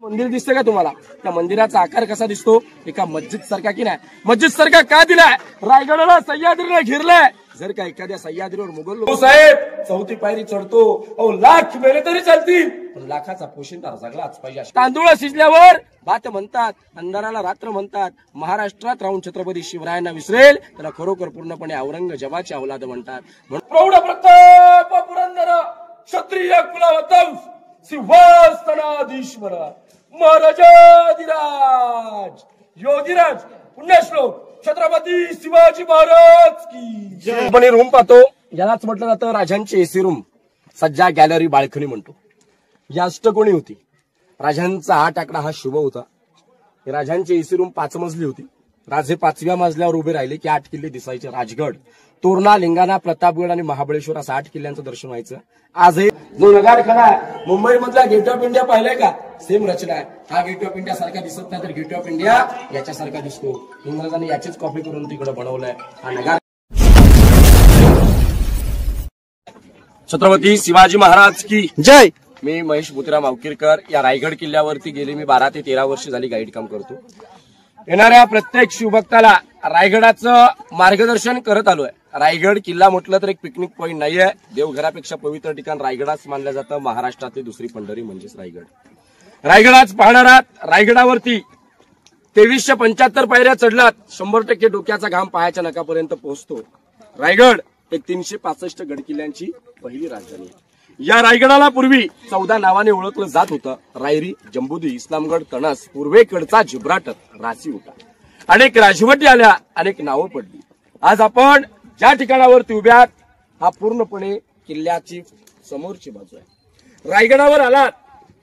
मंदिर दिसतं का तुम्हाला? त्या मंदिराचा आकार कसा दिसतो? एका मस्जिद सारखा की नाही? मस्जिद सारखा का दिलाय? रायगडाला सह्याद्रीला घेरलाय. जर का एखाद्या सह्याद्रीवर मुघल लोक साहेब चौथी पायरी चढतो, अहो लाख मेले तरी चालतील, पण लाखाचा पोशिंदा जगलाच पाहिजे. तांदूळ शिजल्यावर भात म्हणतात, अंधाराला रात्र म्हणतात. महाराष्ट्रात राहून छत्रपती शिवरायांना विसरेल त्याला खरोखर पूर्णपणे औरंगजेबाची औलाद म्हणतात. प्रौढ प्रताप पुरंदर क्षत्रिय कुलवंश सिंहासनाधीश्वर महाराजाधिराज योगीराज पुण्यश्लोक छत्रपती शिवाजी महाराज की जय. पण रूम पाहतो, यालाच म्हटलं जातं राजांची एसी रूम, सज्जा गॅलरी बाल्कनी म्हणतो. या अष्टकोणी होती. राजांचा 8 आकडा हा शुभ होता. राजांची एसी रूम 5 मजली होती. राजे 5व्या मजल्यावर उभे राहिले की 8 किल्ले दिसायचे. राजगड, तोरणा, लिंगाणा, प्रतापगड आणि महाबळेश्वर असं 8 किल्ल्यांचं दर्शन व्हायचं. आजही जो नगारखाना आहे मुंबई मधला गेट ऑफ इंडिया पाहिलाय का? सेम रचना आहे. हा गेट ऑफ इंडिया सारखा दिसत नाही, तर गेट ऑफ इंडिया याच्यासारखा दिसतो. इंग्रजांनी याचीच कॉपी करून तिकडे बनवलंय. हा नगार. छत्रपती शिवाजी महाराज की जय. मी महेश भूतीराम अवकीरकर. या रायगड किल्ल्यावरती गेली मी 12 ते 13 वर्ष झाली गाईड काम करतो. येणाऱ्या प्रत्येक शिवभक्ताला रायगडाचं मार्गदर्शन करत आलोय. रायगड किल्ला म्हटलं तर एक पिकनिक पॉइंट नाहीये. देवघरापेक्षा पवित्र ठिकाण रायगडाच मानलं जातं. महाराष्ट्रातली दुसरी पंढरी म्हणजेच रायगड. रायगड आज पाहणार आहात. रायगडावरती 2375 पायऱ्या चढलात 100% डोक्याचा घाम पायाच्या नखापर्यंत पोहोचतो. रायगड एक 365 गडकिल्ल्यांची पहिली राजधानी आहे. या रायगडाला पूर्वी 14 नावाने ओळखलं जात होतं. रायरी, जंबुदी, इस्लामगड, तणस, पूर्वेकडचा जिब्राटर, रासी होता. अनेक राजवटी आल्या, अनेक नावं पडली. आज आपण ज्या ठिकाणावरती उभ्या आहात हा पूर्णपणे किल्ल्याची समोरची बाजू आहे. रायगडावर आलात.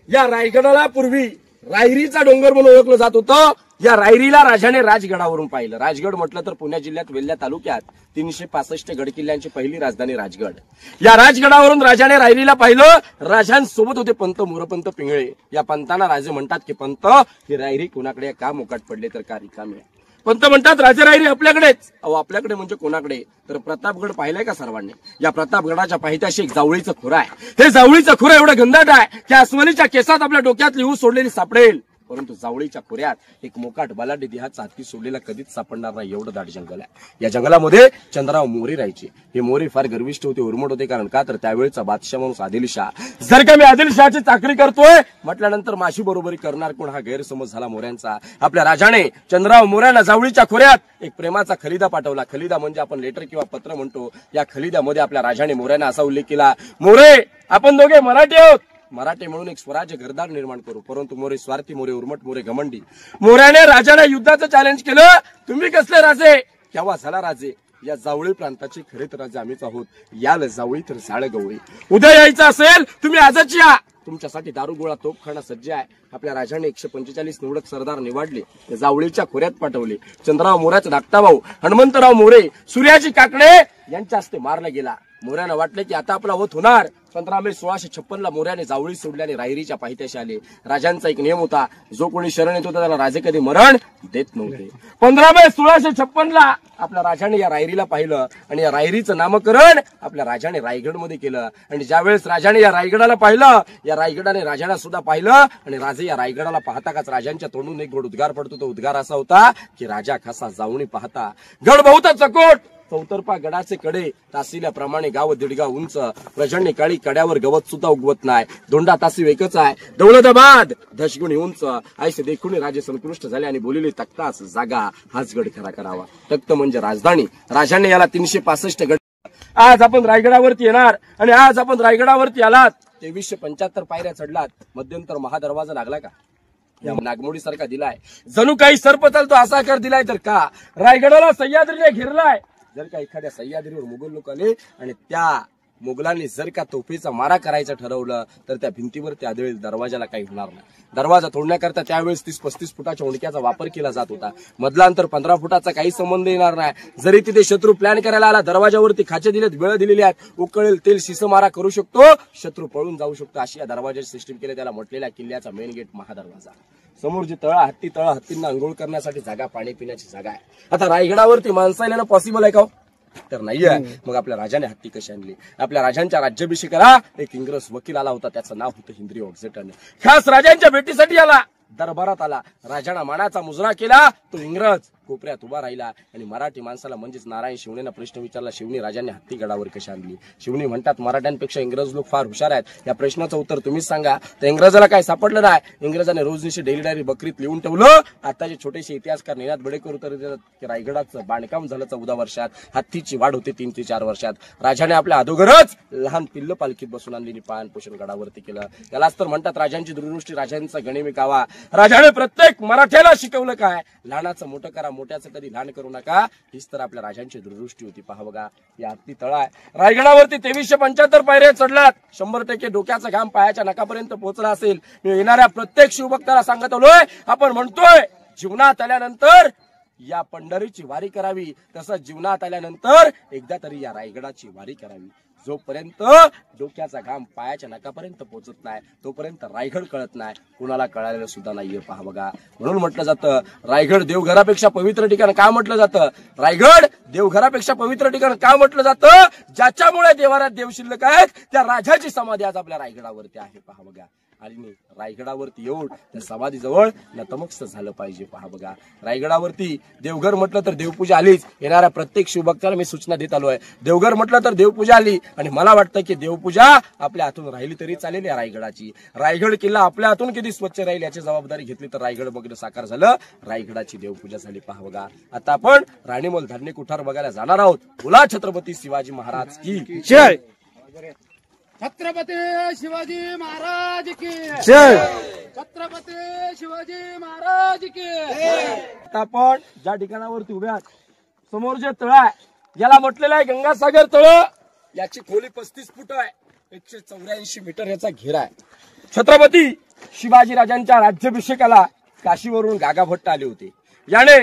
या रायगडाला पूर्वी रायरीचा डोंगर म्हणून ओळखलं जात होतं. या रायरीला राजाने राजगडावरून पाहिलं. राजगड म्हटलं तर पुणे जिल्ह्यात वेल्हा तालुक्यात 365 गडकिल्ल्यांची पहिली राजधानी राजगड. या राजगडावरून राजाने रायरीला पाहिलं. राजांसोबत होते पंत मोरपंत पिंगळे. या पंतांना राजे म्हणतात की पंत ही रायरी कोणाकडे का मोकाट पडले तर का रिकामे. पंत म्हणतात राजे रायरी आपल्याकडेच. अहो आपल्याकडे म्हणजे कोणाकडे? तर प्रतापगड पाहिलंय का सर्वांनी? या प्रतापगडाच्या पायथ्याशी एक जावळीचं खुरं आहे. हे जावळीचं खुरं एवढं घनदाट आहे की अस्वलीच्या केसात आपल्या डोक्यात लिहू सोडलेली सापडेल. परंतु जावळीच्या खोऱ्यात एक मोकाट बलाढ्य देहाचा हत्ती सोडलेला कधीच सापडणार नाही एवढं दाट जंगल आहे. या जंगलामध्ये चंद्रराव मोरे राहायचे. हे मोरे फार गर्विष्ठ होते, उर्मट होते. कारण का? तर त्यावेळेचा बादशाह माणूस आदिलशाह. जर का मी आदिलशहाची चाकरी करतोय म्हटल्यानंतर माशी बरोबरी करणार कोण हा गैरसमज झाला मोऱ्यांचा. आपल्या राजाने चंद्रराव मोऱ्यांना जावळीच्या खोऱ्यात एक प्रेमाचा खलिदा पाठवला. खलिदा म्हणजे आपण लेटर किंवा पत्र म्हणतो. या खलिद्यामध्ये आपल्या राजाने मोऱ्यांना असा उल्लेख केला, मोरे आपण दोघे मराठी आहोत. मराठे म्हणून एक स्वराज्य घरदार निर्माण करू. परंतु मोरे स्वार्थी, मोरे उर्मट, मोरे घमंडी. मोऱ्याने राजाने युद्धाचं चॅलेंज केलं. तुम्ही कसले राजे? केव्हा झाला राजे? या जावळी प्रांताचे खरे तर राजे आम्हीच आहोत. याल जावळी तर साळ गवळी. उद्या यायचं असेल तुम्ही आजच या. तुमच्यासाठी दारुगोळा तोफखाना सज्ज आहे. आपल्या राजाने 145 निवडक सरदार निवडले. जावळीच्या खोऱ्यात पाठवले. चंद्रराव मोऱ्याचा धाकटा भाऊ हनुमंतराव मोरे सूर्याजी काकडे यांच्या हस्ते मारला गेला. मोऱ्यानं वाटले की आता आपला वध होणार. 15 मे 1656 मोऱ्याने जावळी सोडल्याने रायरीच्या पायथ्याशी आले. राजांचा एक नियम होता, जो कोणी शरण येत होता त्याला राजे कधी मरण देत नव्हते. 15 मे 1656 आपल्या राजाने या रायरीला पाहिलं आणि या रायरीचं नामकरण आपल्या राजाने रायगडमध्ये केलं. आणि ज्यावेळेस राजाने या रायगडाला पाहिलं, या रायगडाने राजाला सुद्धा पाहिलं. आणि राजे या रायगडाला पाहताच राजांच्या तोंडून एक गोड उद्गार पडतो. तो उद्गार असा होता की राजा खासा जावणी पाहता. गड बहुत चकोट, चौतर्फा गडाचे कडे, तासिल्याप्रमाणे गाव दीडगा उंच. प्रचंड काळी कड्यावर गवत सुद्धा उगवत नाही. दोंडा तासी वेकच आहे. दौलताबाद धशगुणी उंच. ऐसे देखून राजे संतुष्ट झाले आणि बोलिले तख्ताच जागा हाच गड खरा करावा. तख्त म्हणजे राजधानी. राजाने याला 365 गड. आज आपण रायगडावरती येणार आणि आज आपण रायगडावरती आलात. 2375 पायऱ्या चढलात. मध्यंतर महादरवाजा लागला का? या नागमोडी सारखा दिलाय. जणू काही सर्प चालतो असा आकार दिलाय. तर का? रायगडाला सह्याद्रीने घेरलाय. जर का एखाद्या सह्याद्रीवर मुघल लोक आले आणि त्या मुघलांनी जर का तोफेचा मारा करायचं ठरवलं तर त्या भिंतीवर त्या दरवाजाला काही होणार नाही. दरवाजा तोडण्याकरता त्यावेळेस 30-35 फुटाच्या उंडक्याचा वापर केला जात होता. मधला अंतर 15 फुटाचा काही संबंध येणार नाही. जरी तिथे शत्रू प्लॅन करायला आला, दरवाजावरती खाचे दिलेत, वेळ दिलेली आहेत, उकळेल तेल शिसमारा करू शकतो, शत्रू पळून जाऊ शकतो. अशी या दरवाजाची सिस्टीम केली. त्याला म्हटलेल्या किल्ल्याचा मेन गेट महादरवाजा. समोर जी तळा हत्तींना अंघोळ करण्यासाठी जागा, पाणी पिण्याची जागा आहे. आता रायगडावरती माणसं येणं पॉसिबल आहे का? तर नाहीये. मग आपल्या राजाने हत्ती कशी आणली? आपल्या राजांच्या राज्याभिषेकाला एक इंग्रज वकील आला होता, त्याचं नाव होतं हेनरी ऑक्झेटन. खास राजांच्या भेटीसाठी आला, दरबारात आला, राजाना मानाचा मुजरा केला. तो इंग्रज कोपऱ्यात उभा राहिला आणि मराठी माणसाला म्हणजेच नारायण शिवणेंना प्रश्न विचारला, शिवणी राजांनी हत्ती गडावर कशी आणली? शिवणी म्हणतात, मराठ्यांपेक्षा इंग्रज लोक फार हुशार आहेत, या प्रश्नाचं उत्तर तुम्हीच सांगा. तर इंग्रजाला काय सापडलं नाही. इंग्रजाने रोजनिशी डेली डायरी बकरीत लिहून ठेवलं. आताचे छोटेसे इतिहासकार निनाद बडेकर उत्तर देतात की रायगडाचं बांधकाम झालं 14 वर्षात, हत्तीची वाढ होते 3 ते 4 वर्षात. राजाने आपल्या अगोदरच लहान पिल्ल पालखीत बसून आणलेली पान पोषण गडावरती केलं. त्यालाच तर म्हणतात राजांची दूरदृष्टी, राजांचा गणिमी कावा. राजाने प्रत्येक मराठ्याला शिकवलं काय? लहानाचं मोठं करा, मोठ्याचं कधी लहान करू नका. हीच तर आपल्या राजांची दूरदृष्टी होती. पहा बघा, या हत्ती तळा आहे. रायगडावरती 2375 पायऱ्या चढलात. 100% डोक्याचा घाम पायाच्या नखापर्यंत पोहोचला असेल. मी येणाऱ्या प्रत्येक शिवभक्ताला सांगत आलोय, आपण म्हणतोय जीवनात आल्यानंतर या पंढरीची वारी करावी, तसंच जीवनात आल्यानंतर एकदा तरी या रायगडाची वारी करावी. जोपर्यंत डोक्याचा घाम पायाच्या नखापर्यंत पोहोचत नाही तोपर्यंत रायगड कळत नाही, कुणाला कळालेलं सुद्धा नाहीये. पहा बघा, म्हणून म्हटलं जातं रायगड देवघरापेक्षा पवित्र ठिकाण का म्हटलं जातं? रायगड देवघरापेक्षा पवित्र ठिकाण का म्हटलं जातं? ज्याच्यामुळे देवारात देव शिल्लक आहेत, त्या राजाची समाधी आज आपल्या रायगडावरती आहे. पहा बघा, आणि रायगडावरती येऊन त्या समाधीजवळ नतमस्तक झालं पाहिजे. पहा बघा, रायगडावरती देवघर म्हटलं तर देवपूजा आलीच. येणाऱ्या प्रत्येक शिवभक्ताला मी सूचना देत आलोय, देवघर म्हटलं तर देवपूजा आली. आणि मला वाटतं की देवपूजा आपल्या हातून राहिली तरी चालेल या रायगडाची. रायगड किल्ला आपल्या हातून किती स्वच्छ राहील याची जबाबदारी घेतली तर रायगड बघणं साकार झालं, रायगडाची देवपूजा झाली. पहा बघा, आता आपण राणीमोल धान्य कुठार बघायला जाणार आहोत. बोला छत्रपती शिवाजी महाराज की जय. छत्रपती शिवाजी महाराज की जय. छत्रपती शिवाजी महाराज की. आता आपण ज्या ठिकाणावरती उभे आहात, समोर जे तळ आहे याला म्हटलेलं आहे गंगासागर तळ. याची खोली 35 फूट आहे, 184 मीटर याचा घेरा आहे. छत्रपती शिवाजी राजांच्या राज्याभिषेकाला काशीवरून गागाभट्ट आले होते. याने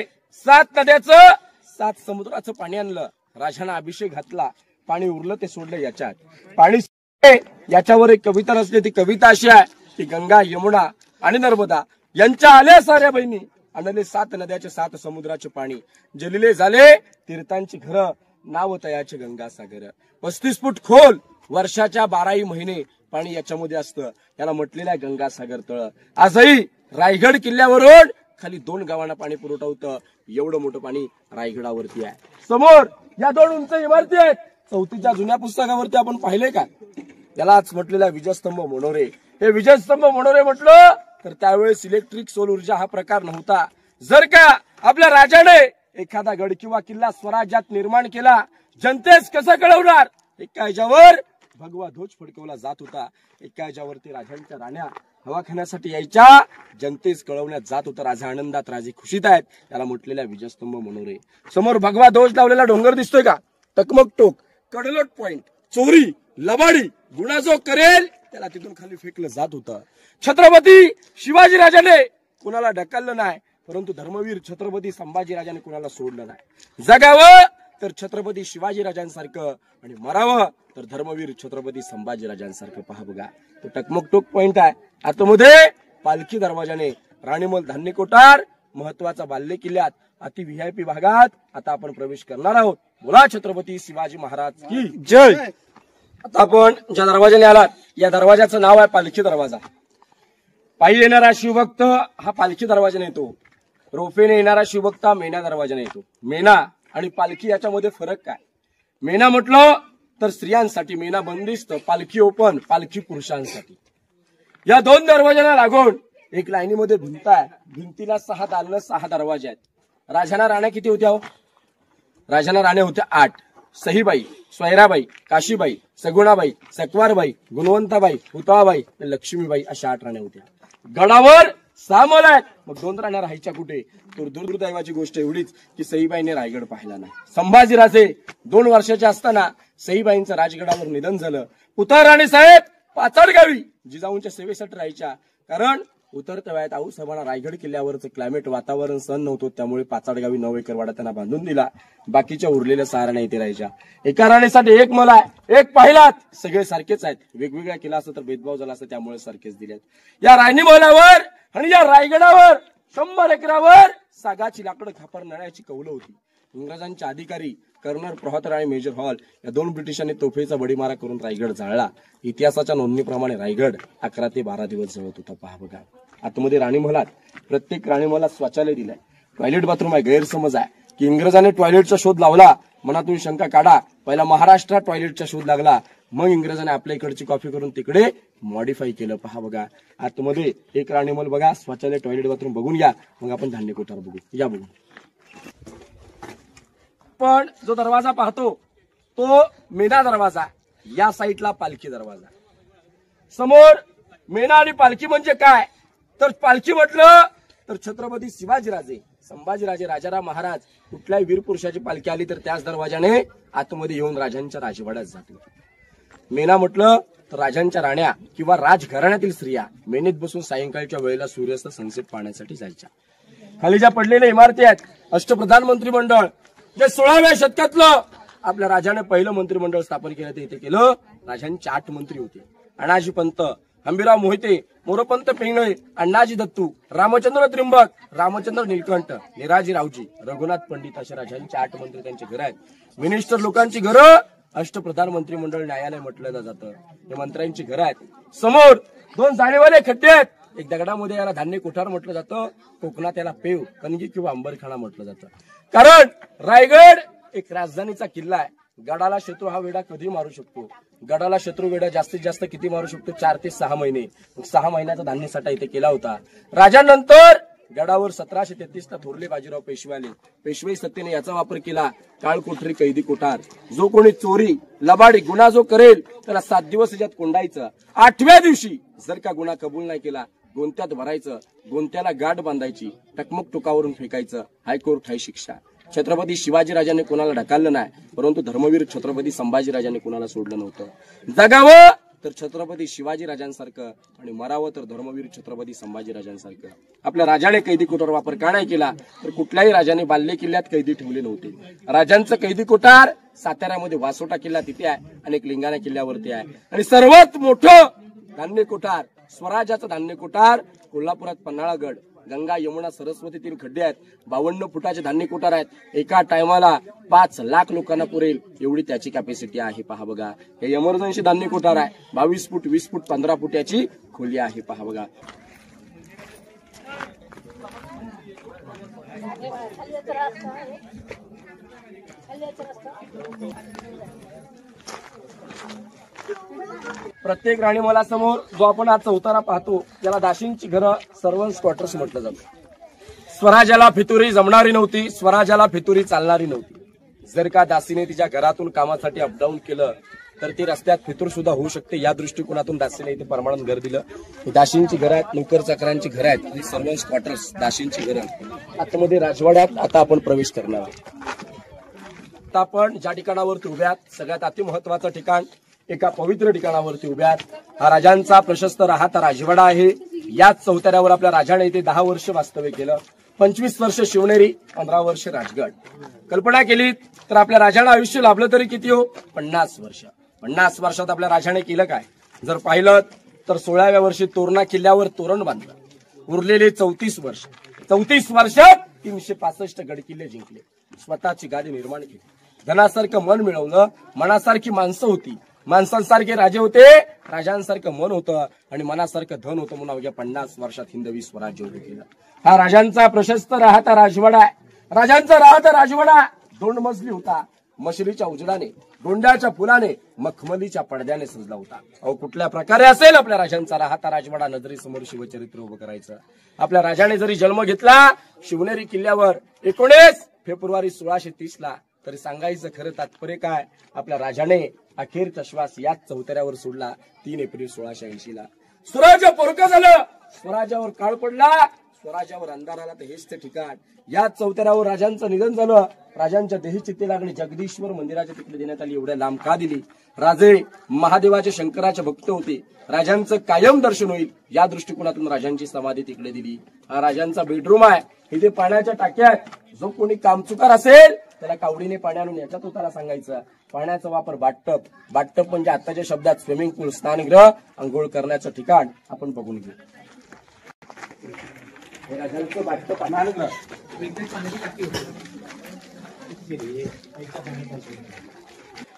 7 नद्याचं 7 समुद्राचं पाणी आणलं. राजांना अभिषेक घातला, पाणी उरलं ते सोडलं याच्यात. पाणी याच्यावर एक कविता रचली. ती कविता अशी आहे की गंगा यमुना आणि नर्मदा यांच्या आल्या साऱ्या बहिणी, आणले 7 नद्याचे 7 समुद्राचे पाणी, जलिले झाले तीर्थांची घरं, नाव तयाचे गंगासागर. 35 फूट खोल, वर्षाच्या 12 महिने पाणी याच्यामध्ये असतं. याला म्हटलेलं आहे गंगासागर तळ. आजही रायगड किल्ल्यावरून खाली 2 गावांना पाणी पुरवठा होतं. एवढं मोठं पाणी रायगडावरती आहे. समोर या 2 उंच इमारती आहेत. 4थीच्या जुन्या पुस्तकावरती आपण पाहिले का, यालाच म्हटलेला विजयस्तंभ मनोरे. हे विजयस्तंभ मनोरे म्हटलं तर त्यावेळेस इलेक्ट्रिक सौर ऊर्जा हा प्रकार नव्हता. जर का आपल्या राजाने एखादा गड किंवा किल्ला स्वराज्यात निर्माण केला, जनतेस कसं कळवणार? एका ह्याच्यावर भगवा ध्वज फडकवला जात होता, एका ह्याच्यावरती राजांच्या राण्या हवा खाण्यासाठी यायच्या, जनतेस कळवण्यात जात होतं. राजा आनंदात, राजे खुशीत आहेत. त्याला म्हटलेला विजयस्तंभ मनोरे. समोर भगवा ध्वज लावलेला डोंगर दिसतोय का? टकमक टोक, कडलोट पॉइंट, चोरी लबाडी गुन्हा जो करेल त्याला तिथून खाली फेकलं जात होतं. छत्रपती शिवाजी राजाने कुणाला ढकललं नाही, परंतु धर्मवीर छत्रपती संभाजी राजाने कुणाला सोडलं नाही. जगावं तर छत्रपती शिवाजी राजांसारखं आणि मरावं तर धर्मवीर छत्रपती संभाजी राजांसारखं. पहा बघा, तो टकमक टोक पॉइंट आहे. आतमध्ये पालखी दरवाजाने राणीमोल धान्य कोठार, महत्वाचा बाल्य किल्ल्यात अति व्हीआयपी भागात आता आपण प्रवेश करणार आहोत. बोला छत्रपती शिवाजी महाराज की जय. आता आपण ज्या दरवाजाने आलात या दरवाजाचं नाव आहे पालखी दरवाजा. पायी येणारा शिवभक्त हा पालखी दरवाजाने येतो. रोपेने येणारा शिवभक्त हा मेना दरवाजाने येतो. मेना आणि पालखी याच्यामध्ये फरक काय? मेना म्हटलं तर स्त्रियांसाठी, मेना बंदिस्त, पालखी ओपन, पालखी पुरुषांसाठी. या 2 दरवाजांना लागून एक लाईनीमध्ये भिंत आहे. भिंतीला 6 दालन, 6 दरवाजे आहेत. राजांना राण्या किती होत्या हो? राजांना राण्या होत्या 8. सहीबाई, स्वैराबाई, काशीबाई, सगुणाबाई, सकवारबाई, गुणवंताबाई, हुताबाई, लक्ष्मीबाई अशा 8 राण्या होत्या. गडावर 6 महल आहेत. मग 2 राण्या राहायच्या कुठे? तर दुर्दैवाची गोष्ट एवढीच की सईबाईने रायगड पाहिला नाही. संभाजीराजे 2 वर्षाचे असताना सईबाईंचं राजगडावर निधन झालं. उतारराणे साहेब पाचाडगावी जिजाऊंच्या सेवेसाठी राहायच्या. कारण उतरत्या वयात आऊसाहेबांना रायगड किल्ल्यावरचं क्लायमेट वातावरण सहन नव्हतं, त्यामुळे पाचाडगावी 9 एकर वाडा त्यांना बांधून दिला. बाकीच्या उरलेल्या 6 राण्या इथे राहायच्या. एका राणीसाठी 1 महल आहे. 1 पाहिलात, सगळे सारखेच आहेत. वेगवेगळा केला असतं तर भेदभाव झाला असता, त्यामुळे सारखेच दिलेत. या राणी महलावर आणि या रायगडावर 100 एकरावर सागाची लाकडं खापर नळ्याची कौलं होती. इंग्रजांचे अधिकारी कर्नल प्रभाकर आणि मेजर हॉल या 2 ब्रिटिशांनी तोफेचा बडीमारा करून रायगड जाळला. इतिहासाच्या नोंदणीप्रमाणे रायगड 11 ते 12 दिवस जळत होता. पहा बघा, आतमध्ये राणीमहालात प्रत्येक राणीमहालात शौचालय दिलंय, टॉयलेट बाथरूम आहे. गैरसमज आहे की इंग्रजांनी टॉयलेटचा शोध लावला, मनातून शंका काढा. पहिला महाराष्ट्रात टॉयलेटचा शोध लागला, मग इंग्रजांनी आपल्या इकडची कॉपी करून तिकडे मॉडिफाय केलं. पहा बघा, आतमध्ये एक राणीमहल बघा, शौचालय टॉयलेट बाथरूम बघून घ्या. मग आपण धान्य कोठार बघू, या बघू. पण जो दरवाजा पाहतो तो मेणा दरवाजा, या साईडला पालखी दरवाजा. समोर मेणा आणि पालखी म्हणजे काय, तर पालखी म्हटलं तर छत्रपती शिवाजीराजे संभाजीराजे राजाराम महाराज कुठल्याही वीर पुरुषाची पालखी आली तर त्याच दरवाजाने आतमध्ये येऊन राजांच्या राजवाड्यात जाते. मेणा म्हटलं तर राजांच्या राण्या किंवा राजघराण्यातील स्त्रिया मेणीत बसून सायंकाळच्या वेळेला सूर्यास्त सनसेट पाहण्यासाठी जायच्या. खाली ज्या पडलेल्या इमारती आहेत, अष्टप्रधान मंत्रिमंडळ, जे 16व्या शतकातलं आपल्या राजाने पहिलं मंत्रिमंडळ स्थापन केलं ते इथे केलं. राजांचे 8 मंत्री होते, अनाजी पंत, हंबीराव मोहिते, मोरोपंत पेंगळे, अण्णाजी दत्तू, रामचंद्र त्रिंबक, रामचंद्र नीलकंठ, निराजी रावजी, रघुनाथ पंडित असे राजांचे 8 मंत्री त्यांचे घर आहेत. मिनिस्टर लोकांची घरं अष्टप्रधान मंत्रिमंडळ न्यायालय म्हटलं जातं. हे मंत्र्यांची घरं आहेत. समोर 2 जाळीवाले खड्डे आहेत. एक दगडामध्ये याला धान्य कोठार म्हटलं जातं, कोकणात याला पेव, कणगी किंवा अंबरखाना म्हटलं जातं. कारण रायगड एक राजधानीचा किल्ला आहे. गडाला शत्रू हा वेढा कधी मारू शकतो, गडाला शत्रू वेढा जास्तीत जास्त किती मारू शकतो, 4 ते 6 महिने. 6 महिन्याचा धान्य साठा इथे केला होता. राजानंतर गडावर 1733 ला थोरले बाजीराव पेशवे आले. पेशवाई सत्तेने याचा वापर केला, काळ कोठरी कैदी कोठार. जो कोणी चोरी लबाडी गुन्हा जो करेल त्याला 7 दिवस याच्यात कोंडायचं. 8व्या दिवशी जर का गुन्हा कबूल नाही केला गोंत्यात भरायचं, गोंत्याला गाठ बांधायची, टकमक टोकावरून फेकायचं. हायकोर्ट हाय शिक्षा. छत्रपती शिवाजीराजांनी कोणाला ढकललं नाही, परंतु धर्मवीर छत्रपती संभाजीराजांनी कोणाला सोडलं नव्हतं. जगावं तर छत्रपती शिवाजीराजांसारखं आणि मरावं तर धर्मवीर छत्रपती संभाजीराजांसारखं. आपल्या राजाने कैदी कोठार वापर का नाही केला, तर कुठल्याही राजाने बाल्ले किल्ल्यात कैदी ठेवले नव्हते. राजांचं कैदी कोठार साताऱ्यामध्ये वासोटा किल्ला तिथे आहे आणि एक लिंगाणा किल्ल्यावरती आहे. आणि सर्वात मोठं धान्य कोठार, स्वराज्याचं धान्य कोठार कोल्हापुरात पन्हाळागड, गंगा यमुना सरस्वती 3 खड्डे आहेत. 52 फुटाचे धान्य कोठार आहेत. एका टायमाला 5 लाख लोकांना पुरेल एवढी त्याची कॅपॅसिटी आहे. पहा बघा, हे एमर्जन्सी धान्य कोठार आहे. 22 फूट 20 फूट 15 फूट याची खोली आहे. पहा बघा, प्रत्येक राणीमहालासमोर जो आपण आज चौतारा पाहतो त्याला दासींची घरं, सर्वंट्स क्वार्टर्स म्हटलं जातं. स्वराज्याला फितुरी जमणारी नव्हती, स्वराज्याला फितुरी चालणारी नव्हती. जर का दासीने तिच्या घरातून कामासाठी अपडाऊन केलं तर ती रस्त्यात फितूर सुद्धा होऊ शकते. या दृष्टिकोनातून दासीने इथे परमानंट घर दिलं. दासींची घरं आहेत, नोकर चाकरांची घरं आहेत आणि सर्वंट्स क्वार्टर्स, दासींची घरं. आतमध्ये राजवाड्यात आता आपण प्रवेश करणार आहोत. आता आपण ज्या ठिकाणावरती उभ्यात, सगळ्यात अतिमहत्वाचं ठिकाण, एका पवित्र ठिकाणावरती उभ्यात. हा राजांचा प्रशस्त राहता राजवाडा आहे. याच चौतऱ्यावर आपल्या राजाने इथे 10 वर्ष वास्तव्य केलं. 25 वर्ष शिवनेरी, 15 वर्ष राजगड. कल्पना केली तर आपल्या राजाला आयुष्य लाभलं तरी किती हो, 50 वर्ष. 50 वर्षात आपल्या राजाने केलं काय, जर पाहिलं तर 16व्या वर्षी तोरणा किल्ल्यावर तोरण बांधलं. उरलेले 34 वर्ष, 34 वर्षात 365 गडकिल्ले जिंकले, स्वतःची गादी निर्माण केली. धनासारखं मन मिळवलं, मनासारखी माणसं होती, माणसांसारखे राजे होते, राजांसारखं मन होतं आणि मनासारखं धन होतं. म्हणून अवघ्या 50 वर्षात हिंदवी स्वराज्य उभं केलं. हा राजांचा प्रशस्त राहता राजवाडा आहे. राजांचा राहता राजवाडा 2 मजली होता. मशरीच्या उजडाने, दोंड्याच्या फुलाने, मखमलीच्या पडद्याने सजला होता. अहो कुठल्या प्रकारे असेल आपल्या राजांचा राहता राजवाडा नजरेसमोर शिवचरित्र उभं करायचं. आपल्या राजाने जरी जन्म घेतला शिवनेरी किल्ल्यावर 19 फेब्रुवारी 1630 ला, तरी सांगायचं खरं तात्पर्य काय, आपल्या राजाने अखेरचा श्वास याच चौतऱ्यावर सोडला 3 एप्रिल 1680 ला. स्वराज्य पोरकं झालं, स्वराज्यावर काळ पडला, स्वराज्यावर अंधार आला. तर हेच ते ठिकाण, याच चौतऱ्यावर राजांचं निधन झालं. राजांच्या देही चित्ते लागणे जगदीश्वर मंदिराच्या तिकडे देण्यात आली. एवढ्या लांब का दिली, राजे महादेवाचे शंकराचे भक्त होते, राजांचं कायम दर्शन होईल या दृष्टिकोनातून राजांची समाधी तिकडे दिली. हा राजांचा बेडरूम आहे. इथे पाण्याच्या टाक्या आहेत. जो कोणी कामचुकार असेल त्याला कावडीने पाणी आणून याच्यात त्याला सांगायचं. पाण्याचा वापर बाथटब, बाथटब म्हणजे आताच्या शब्दात स्विमिंग पूल, स्नानगृह, अंघोळ करण्याचं ठिकाण आपण बघून घेऊ. हे राजांचं बाथटब, स्नानगृह.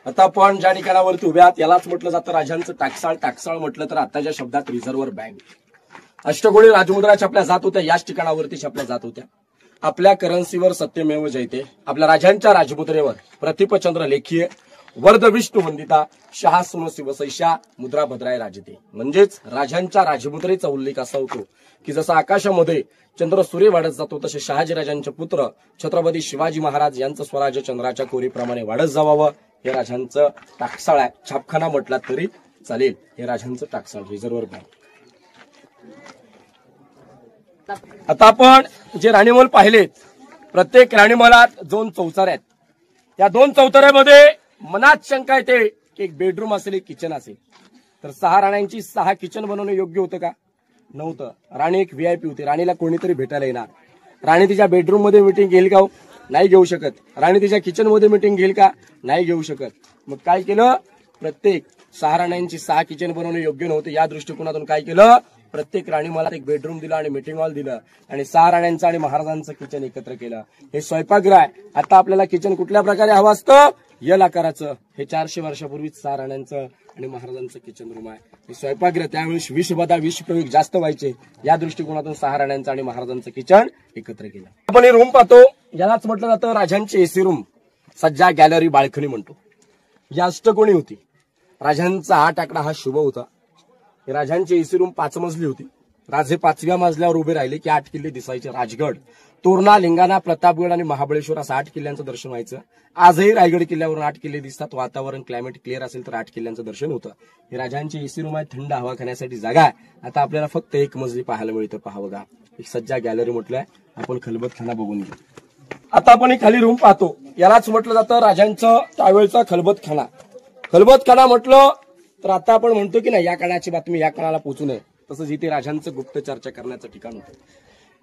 आता आपण ज्या ठिकाणावरती उभ्या आहात यालाच म्हटलं जातं राजांचं टाकसाळ. टाकसाळ म्हटलं तर आताच्या शब्दात रिझर्व्ह बँक. अष्टकोणी राजमुद्रा छापल्या जात होत्या, याच ठिकाणावरती छापल्या जात होत्या. आपल्या करन्सीवर सत्यमेव जयते, आपल्या राजांच्या राजमुद्रेवर प्रतिपचंद्र लेखीय वर्ध विष्णू वंदिता शहासून शिवसैषा मुद्रा भद्राय राजते. म्हणजेच राजांच्या राजमुद्रेचा उल्लेख असा होतो की जसं आकाशामध्ये चंद्र सूर्य वाढत जातो तसे शहाजीराजांचे पुत्र छत्रपती शिवाजी महाराज यांचं स्वराज्य चंद्राच्या कोरीप्रमाणे वाढत जावावं हे राजांचं टाकसाळ आहे. छापखाना म्हटला तरी चालेल. हे राजांचं टाकसाळ रिझर्व्ह बँक. आता आपण जे राणीमहल पाहिलेत, प्रत्येक राणीमहलात 2 चौथाऱ्या आहेत. या 2 चौथाऱ्यामध्ये मनात शंका येते की एक बेडरूम असेल, एक किचन असेल. तर 6 राण्यांची 6 किचन बनवणं योग्य होतं का? नव्हतं. राणी एक व्हीआयपी होती. राणीला कोणीतरी भेटायला येणार. राणी तिच्या बेडरूम मध्ये मीटिंग घेईल का? नाही घेऊ शकत. राणी तिच्या किचन मध्ये मीटिंग घेईल का? नाही घेऊ शकत. मग काय केलं? प्रत्येक 6 राण्यांची 6 किचन बनवणं योग्य नव्हतं. या दृष्टिकोनातून काय केलं? प्रत्येक राणी मला एक बेडरूम दिला आणि मीटिंग हॉल दिलं आणि 6 राण्यांचं आणि महाराजांचं किचन एकत्र केलं. हे स्वयंपाकगृह आहे. आता आपल्याला किचन कुठल्या प्रकारे हवं असतं? यल आकाराचं. हे 400 वर्षापूर्वीच 6 राण्यांचं आणि महाराजांचं किचन रूम आहे. हे स्वयंपाकगृह. त्यावेळेस विष प्रयोग जास्त व्हायचे. या दृष्टिकोनातून 6 राण्यांचं आणि महाराजांचं किचन एकत्र केलं. आपण हे रूम पाहतो, यालाच म्हटलं जातं राजांची एसी रूम, सज्जा गॅलरी, बाल्कनी म्हणतो. ही अष्टकोणी होती. राजांचा 8 आकडा हा शुभ होता. राजांची एसी रूम 5 मजली होती. राजे 5व्या मजल्यावर उभे राहिले की 8 किल्ले दिसायचे. राजगड, तोरणा, लिंगाणा, प्रतापगड आणि महाबळेश्वर असं 8 किल्ल्यांचं दर्शन व्हायचं. आजही रायगड किल्ल्यावरून 8 किल्ले दिसतात. वातावरण क्लायमेट क्लिअर असेल तर 8 किल्ल्यांचं दर्शन होतं. हे राजांची एसी रूम आहे. थंड हवा खाण्यासाठी जागा आहे. आता आपल्याला फक्त 1 मजली पाहायला मिळतं. पहा बघा, एक सज्जा गॅलरी म्हटलंय. आपण खलबतखाना बघून घेऊ. आता आपण एक खाली रूम पाहतो, यालाच म्हटलं जातं राजांचं त्यावेळचा खलबतखाना. खलबतखाना म्हटलं तर आता आपण म्हणतो की नाही या काळाची बातमी या काळाला पोहोचू नये, तसंच इथे राजांचं गुप्त चर्चा करण्याचं ठिकाण होतं.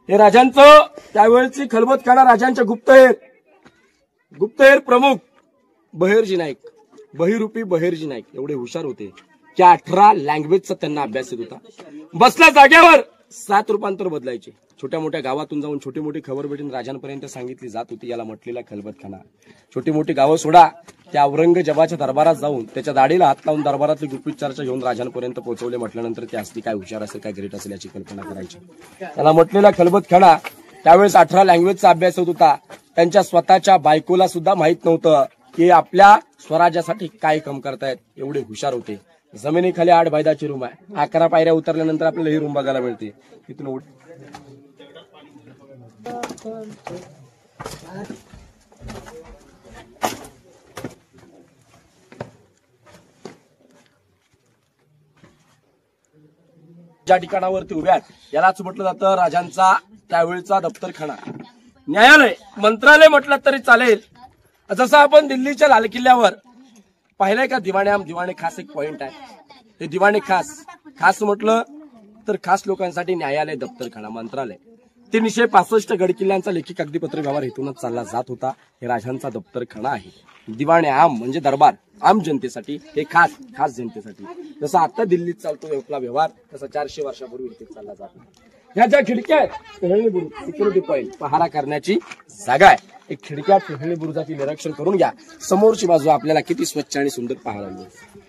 हे राजांचं त्यावेळची खलबतखाना. राजांच्या गुप्तहेर प्रमुख बहिर्जी नाईक, बहिरूपी बहिर्जी नाईक एवढे हुशार होते की 18 लँग्वेजचा त्यांना अभ्यास येत होता. बसल्या जागेवर 7 रूपांतर बदलायचे. छोट्या मोठ्या गावातून जाऊन छोटी मोठी खबर भेटून राजांपर्यंत सांगितली जात होती. याला म्हटलेला खलबतखाना. छोटी मोठी गावं सोडा, त्या औरंगजेबाच्या दरबारात जाऊन त्याच्या दाढीला हात लावून दरबारातली गुपित चर्चा घेऊन राजांपर्यंत पोहोचवले. म्हटल्यानंतर ते असली काय हुशार असेल, काय ग्रेट असेल याची कल्पना करायची. त्याला म्हटलेला खलबतखाना. त्यावेळेस 18 लँग्वेजचा अभ्यास होत होता. त्यांच्या स्वतःच्या बायकोला सुद्धा माहित नव्हतं की आपल्या स्वराज्यासाठी काय काम करतायत. एवढे हुशार होते. जमिनीखाली 8 बायदाची रूम आहे. 11 पायऱ्या उतरल्यानंतर आपल्याला ही रूम बघायला मिळते. तिथून ज्या ठिकाणावरती उभ्यात यालाच म्हटलं जातं राजांचा त्यावेळचा दफ्तरखाना. न्यायालय, मंत्रालय म्हटलं तरी चालेल. जसं आपण दिल्लीच्या लाल किल्ल्यावर पाहिलंय का दिवाणे दिवाणे खास एक पॉइंट आहे. ते दिवाणे खास म्हटलं तर खास लोकांसाठी न्यायालय, दफ्तरखाना, मंत्रालय. 365 गड किल्ल्यांचा लेखी कागदीपत्र व्यवहार इथूनच चालला जात होता. हे राजांचा दफ्तरखाना आहे. दिवाणे आम म्हणजे दरबार, आम जनतेसाठी. हे खास जनतेसाठी. जसं आता दिल्लीत चालतो आपला व्यवहार, तसा 400 वर्षापूर्वी इथे चालला जातो. ह्या ज्या खिडक्या आहेत टेहळणी बुरुज, सिक्युरिटी पॉईंट, पहारा करण्याची जागा आहे. एक खिडक्या टेहळणी बुरुजाची निरीक्षण करून घ्या. समोरची बाजू आपल्याला किती स्वच्छ आणि सुंदर पाहायला मिळेल.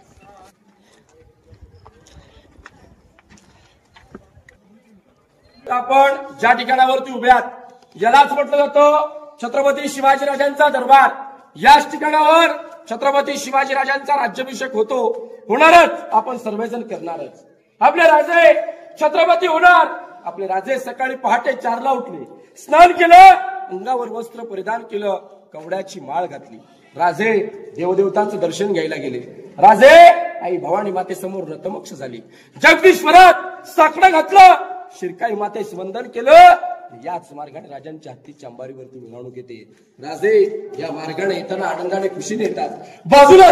आपण ज्या ठिकाणावरती उभे आहात यालाच म्हटलं जातं छत्रपती शिवाजीराजांचा दरबार. याच ठिकाणावर छत्रपती शिवाजीराजांचा राज्याभिषेक होणारच. आपण सर्वजण करणारच. आपले राजे छत्रपती होणार. आपले राजे सकाळी पहाटे 4ला उठले, स्नान केलं, अंगावर वस्त्र परिधान केलं, कवड्याची माळ घातली. राजे देवदेवतांचं दर्शन घ्यायला गेले. राजे आई भवानी मातेसमोर नतमक्ष झाली. जगदीश्वरात साकडं घातलं, शिरकाई मातेस वंदन केलं. याच मार्गाने राजांच्या हत्तीच्या अंबारीवरती मिरवणूक येते. राजे या मार्गाने येताना आनंदाने खुशी देतात. बाजूला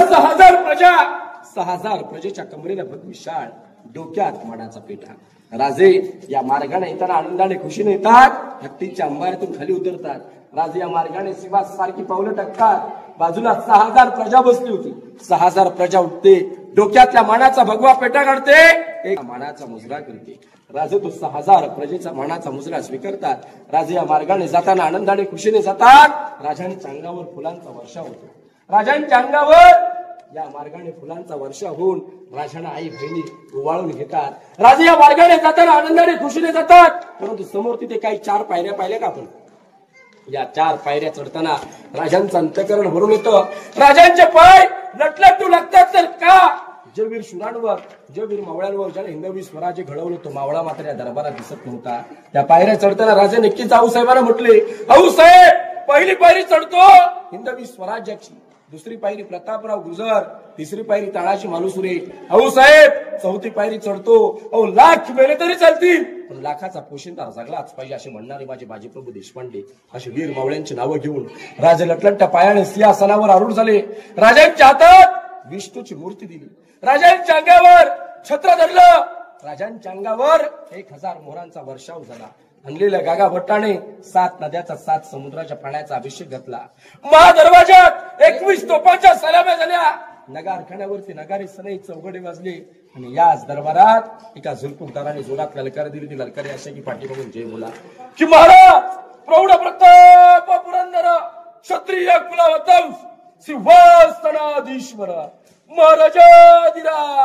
6000 प्रजेच्या कमरेला विशाळ, डोक्यात माडाचा पेटा. राजे या मार्गाने येताना आनंदाने खुशीने येतात. हत्तीच्या अंबारीतून खाली उतरतात. राजे या मार्गाने शिवास सारखी पावलं टाकतात. बाजूला 6000 प्रजा बसली होती. 6000 प्रजा उठते, डोक्यातल्या मानाचा भगवा पेटा काढते एक मानाचा मुजरा करते. राजे तो 6000 प्रजेचा मानाचा मुजरा स्वीकारतात. राजे या मार्गाने जाताना आनंदाने खुशीने जातात. राजांच्या अंगावर फुलांचा वर्षा होतो. राजांच्या अंगावर या मार्गाने फुलांचा वर्षा होऊन राजांना आई बहिणी ओवाळून घेतात. राजे या मार्गाने जाताना आनंदाने खुशीने जातात. परंतु समोर तिथे काही 4 पायऱ्या पाहिल्या का आपण? या 4 पायऱ्या चढताना राजांचं अंतःकरण भरून येतं. राजांचे पाय लटलटू लागतात. तर का? जयवीर शूरांवर, जयवीर मावळ्यांवर ज्याने हिंदवी स्वराज्य घडवलं तो मावळा मात्र या दरबारात दिसत नव्हता. त्या पायऱ्या चढताना राजा नक्कीच आऊसाहेबांना म्हटले, आऊसाहेब पहिली पायरी चढतो हिंदवी स्वराज्याची, दुसरी पायरी प्रतापराव गुजर, तिसरी पायरी तानाजी मालुसरे. आऊसाहेब चौथी पायरी चढतो. अहो लाख मेले तरी चालतील पण लाखाचा पोशिंदा जगलाच पाहिजे असे म्हणणारे माझे बाजीप्रभू देशपांडे असे वीर मावळ्यांची नावं घेऊन राजे लटलटच्या पायाने सिंहासनावर आरूढ झाले. राजांच्या हातात विष्णूची मूर्ती दिली. राजांच्या अंगावर छत्र धरलं. राजांच्या अंगावर 1000 मोहरांचा वर्षाव झाला. आणलेल्या गागा भट्टाने 7 नद्याचा 7 समुद्राच्या पाण्याचा अभिषेक घातला. महादरवाजात 21 तोफांच्या सलाम्या झाल्या. नगारखान्यावरती नगारे सनई चौघडे वाजले आणि याच दरबारात एका झुलपुकदाराने जोरात ललकार दिली. ती ललकारी अशा की पाठी बघून जय बोला की महाराज प्रौढ प्रताप पुरंदर क्षत्रिय कुलवंश सिंहासनाधीश्वर महाराजाधिराज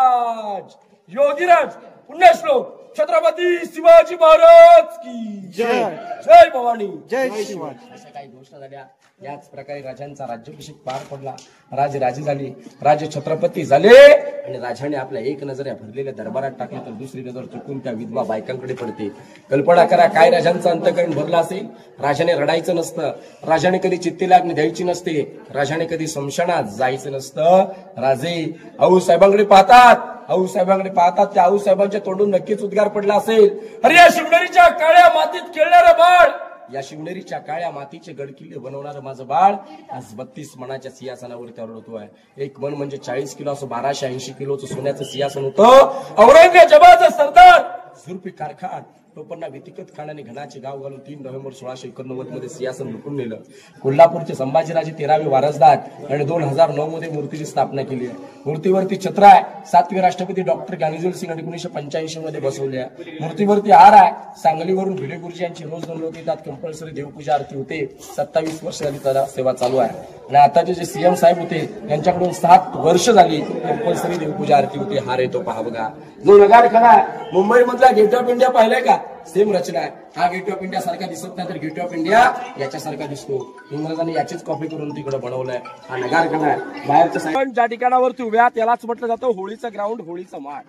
योगीराज पुण्यश्लोक छत्रपती शिवाजी महाराज की जय. जय भवानी जय शिवाजी. अशा काही घोषणा झाल्या. याच प्रकारे राजांचा राज्याभिषेक पार पडला. राजे राजी झाले, राजे छत्रपती झाले आणि राजाने आपल्या एक नजर भरलेल्या दरबारात टाकले तर दुसरी नजर चुकून त्या विधवा बायकांकडे पडते. कल्पना करा काय राजांचं अंतःकरण भरलं असेल. राजाने रडायचं नसतं, राजाने कधी चित्तेलाग्नी द्यायची नसते, राजाने कधी स्मशानात जायचं नसतं. राजे आऊसाहेबांकडे पाहतात, आऊसाहेबांकडे पाहतात. त्या आऊसाहेबांच्या तोंडून नक्कीच उद्गार पडला असेल, अरे या शिवनेरीच्या काळ्या मातीत खेळणारं बाळ, या शिवनेरीच्या काळ्या मातीचे गडकिल्ले बनवणारं माझं बाळ आज 32 मनाच्या सिंहासनावरती आरूढ आहे. एक मन म्हणजे 40 किलो असं 1280 किलोचं सोन्याचं सिंहासन होतं. औरंगजेबाचं सरदार जुल्फिकार खान टोपणा वितिकत खानाने घणाचे गाव घालून 3 नोव्हेंबर 1689 मध्ये सिंहासन लुटून नेलं. कोल्हापूरचे संभाजीराजे 13वे वारसदार आणि 2009 मध्ये मूर्तीची स्थापना केली आहे. मूर्तीवरती छत्र आहे. 7वे राष्ट्रपती डॉक्टर ज्ञानेश्वर सिंग 1985 मध्ये बसवले आहे. मूर्तीवरती हार आहे. सांगलीवरून भिडे गुरुजी यांची रोज 2 लोक येतात. कंपल्सरी देवपूजा आरती होते. 27 वर्ष झाली त्याला सेवा चालू आहे. आणि आताचे जे सीएम साहेब होते त्यांच्याकडून 7 वर्ष झाली कंपल्सरी देवपूजा आरती होती. हार येतो पहा बघा. जो नगारखाना मुंबई मधला गेट ऑफ इंडिया पाहिलाय का? सेम रचना आहे. हा गेट ऑफ इंडिया सारखा दिसत नाही तर गेट ऑफ इंडिया याच्यासारखा दिसतो. इंग्रजांनी याचीच कॉपी करून तिकडे बनवलंय. हा नगारखाना आहे. बाहेरचं पण ज्या ठिकाणावरती उभ्या त्यालाच म्हटलं जातं होळीचं ग्राउंड, होळीचं माठ.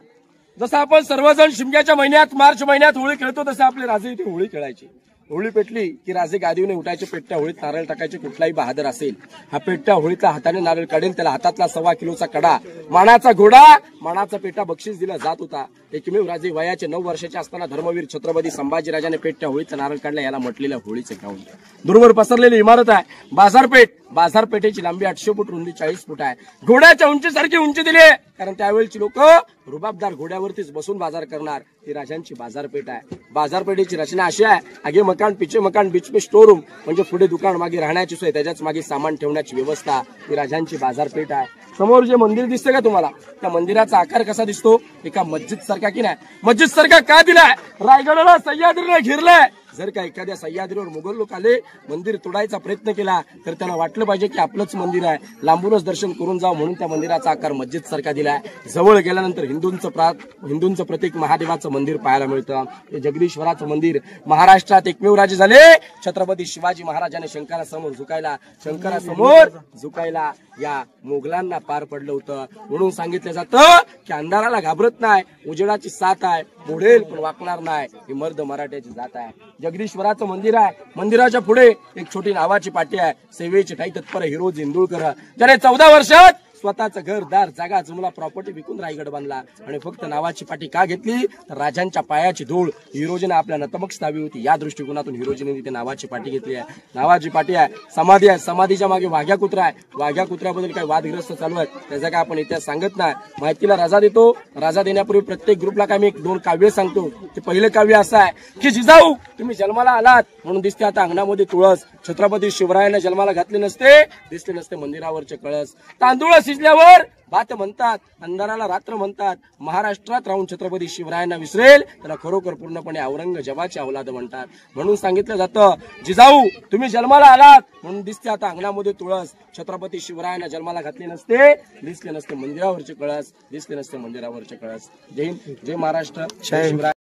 जसं आपण सर्वजण शिमग्याच्या महिन्यात मार्च महिन्यात होळी खेळतो तसे आपले राजे इथे होळी खेळायचे. होळी पेटली की राजे गादीवने उठायचे, पेटत्या होळीत नारळ टाकायचे. कुठलाही बहादर असेल हा पेटत्या होळीतला हाताने नारळ काढेल त्याला हातातला 1.25 किलोचा कडा, मानाचा घोडा, मानाचा पेटा बक्षीस दिला जात होता. एकमेव राजे वयाचे 9 वर्षाचे असताना धर्मवीर छत्रपती संभाजीराजाने पेटत्या होळीचा नारळ काढला. याला म्हटलेलं होळीचे ग्राउंड. दूरवर पसरलेली इमारत आहे बाजारपेठ. बाजारपेठेची लांबी 800 फूट, रुंदी 40 फूट आहे. घोड्याच्या उंचीसारखी उंची दिली कारण त्यावेळची लोक रुबाबदार घोड्यावरतीच बसून बाजार करणार. ही राजांची बाजारपेठ आहे. बाजारपेठेची रचना अशी आहे, आगे मकान पिछे मकान बीच में स्टोर रूम, म्हणजे पुढे दुकान, मागे राहण्याची सोय, त्याच्याच मागे सामान ठेवण्याची व्यवस्था. ही राजांची बाजारपेठ आहे. समोर जे मंदिर दिसतं का तुम्हाला त्या मंदिराचा आकार कसा दिसतो? एका मस्जिद सारखा की नाही? मस्जिद सारखा का दिलाय? रायगडाला सह्याद्रीला घेरलाय. जर का एखाद्या सह्याद्रीवर मुघल लोक आले, मंदिर तोडायचा प्रयत्न केला तर त्यांना वाटलं पाहिजे की आपलंच मंदिर आहे, लांबूनच दर्शन करून जावं म्हणून त्या मंदिराचा आकार मस्जिद सारखा दिलाय. जवळ गेल्यानंतर हिंदूंचं प्रतीक महादेवाचं मंदिर पाहायला मिळतं. हे जगदीश्वराचं मंदिर. महाराष्ट्रात एकमेव राजे झाले छत्रपती शिवाजी महाराजांनी शंकरासमोर झुकायला या मोगलांना पार पडलं होतं. म्हणून सांगितलं जातं की अंधाराला घाबरत नाही, उजेडाची साथ आहे, मोडेल पण वाकणार नाही. ही मर्द मराठ्याची जात आहे. जगदीश्वराचं मंदिर आहे. मंदिराच्या पुढे एक छोटी नावाची पाटी आहे. सेवेची ठाई तत्पर हिरोज इंदुळकर, ज्याने 14 वर्षात स्वतःचं घर दार जागा जुमला प्रॉपर्टी विकून रायगड बांधला. आणि फक्त नावाची पाटी का घेतली तर राजांच्या पायाची धूळ हिरोजीने आपल्या नतमस्तक हवी होती. या दृष्टिकोनातून हिरोजीने तिथे नावाची पाटी घेतली आहे. नावाची पाटी आहे. समाधी आहे. समाधीच्या मागे वाघ्या कुत्रा आहे. वाघ्या कुत्र्याबद्दल काही वादग्रस्त चालू आहेत त्याचा काय आपण इतिहास सांगत नाही. माहितीला रजा देतो. रजा देण्यापूर्वी प्रत्येक ग्रुपला काय मी 2 काव्य सांगतो. ते पहिलं काव्य असं आहे की जिजाऊ तुम्ही जन्माला आलात म्हणून दिसते आता अंगणामध्ये तुळस. छत्रपती शिवरायांना जन्माला घातले नसते, दिसले नसते मंदिरावरचे कळस. तांदूळ शिजल्यावर बात म्हणतात, अंधाराला रात्र म्हणतात. महाराष्ट्रात राहून छत्रपती शिवरायांना विसरेल त्याला खरोखर पूर्णपणे औरंगजेबाची औलाद म्हणतात. म्हणून सांगितलं जातं, जिजाऊ तुम्ही जन्माला आलात म्हणून दिसते आता अंगणामध्ये तुळस. छत्रपती शिवरायांना जन्माला घातले नसते, दिसले नसते मंदिरावरचे कळस, दिसले नसते मंदिरावरचे कळस. जय हिंद, जय महाराष्ट्र, जय शिवराय.